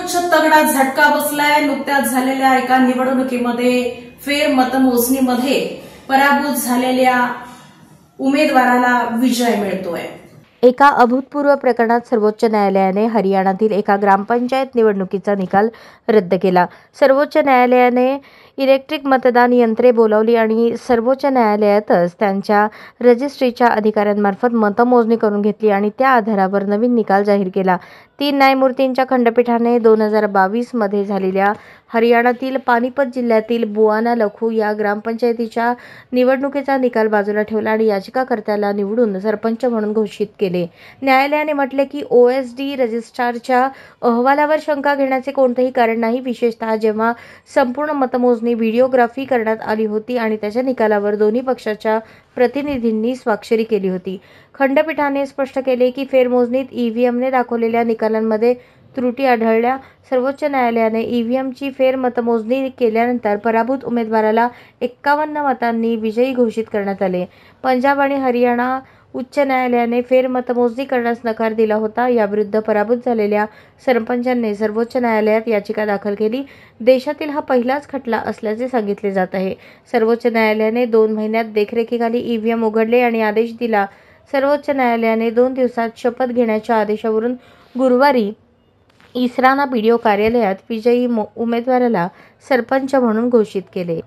सर्वोच्च तगडा झटका बसलाय। नुकत्याच झालेल्या एका निवडणुकीमध्ये फेर मतमोजणीमध्ये पराभूत झालेल्या उमेदवाराला विजय मिळतोय। एका अभूतपूर्व प्रकरणात सर्वोच्च न्यायालयाने हरियाणातील एका ग्रामपंचायत निवडणुकीचा निकाल रद्द केला। सर्वोच्च न्यायालयाने इलेक्ट्रिक मतदान यंत्रे बोलावली आणि सर्वोच्च न्यायालयातच त्यांच्या रजिस्ट्रीच्या अधिकाऱ्यांमार्फत मतमोजणी करून घेतली आणि त्या आधारावर नवीन निकाल जाहीर केला। 3 न्यायमूर्तींच्या खंडपीठाने 2022 मध्ये झालेल्या हरियाणातील पानिपत जिल्ह्यातील बुआना लखू या ग्रामपंचायतीच्या निवडणुकीचा निकाल बाजूला ठेवला आणि याचिकाकर्त्याला निवडून सरपंच म्हणून घोषित केले। न्यायालयाने म्हटले की OSD रजिस्ट्रारच्या अहवालावर शंका घेण्याचे कोणतेही कारण नाही, विशेषतः जेव्हा संपूर्ण मतमोजणी व्हिडिओग्राफी करण्यात आली होती आणि त्याच्या निकालावर दोन्ही पक्षाच्या प्रतिनिधींनी स्वाक्षरी केली होती। खंडपीठाने स्पष्ट केले की फेरमोजणीत EVMने दाखवलेल्या निकालांमध्ये त्रुटी आढळल्या। सर्वोच्च न्यायालयाने EVMची फेरमतमोजणी केल्यानंतर पराभूत उमेदवाराला 51 मतांनी विजयी घोषित करण्यात आले। पंजाब आणि हरियाणा उच्च न्यायालयाने फेरमतमोजणी करण्यास नकार दिला होता। याविरुद्ध पराभूत झालेल्या सरपंचांनी सर्वोच्च न्यायालयात याचिका दाखल केली। देशातील हा पहिलाच खटला असल्याचे सांगितले जात आहे। सर्वोच्च न्यायालयाने 2 महिन्यात देखरेखीखाली EVM उघडले आणि आदेश दिला। सर्वोच्च न्यायालयाने 2 दिवसात शपथ घेण्याच्या आदेशावरून गुरुवारी इसराना BDO कार्यालयात विजयी उमेदवाराला सरपंच म्हणून घोषित केले।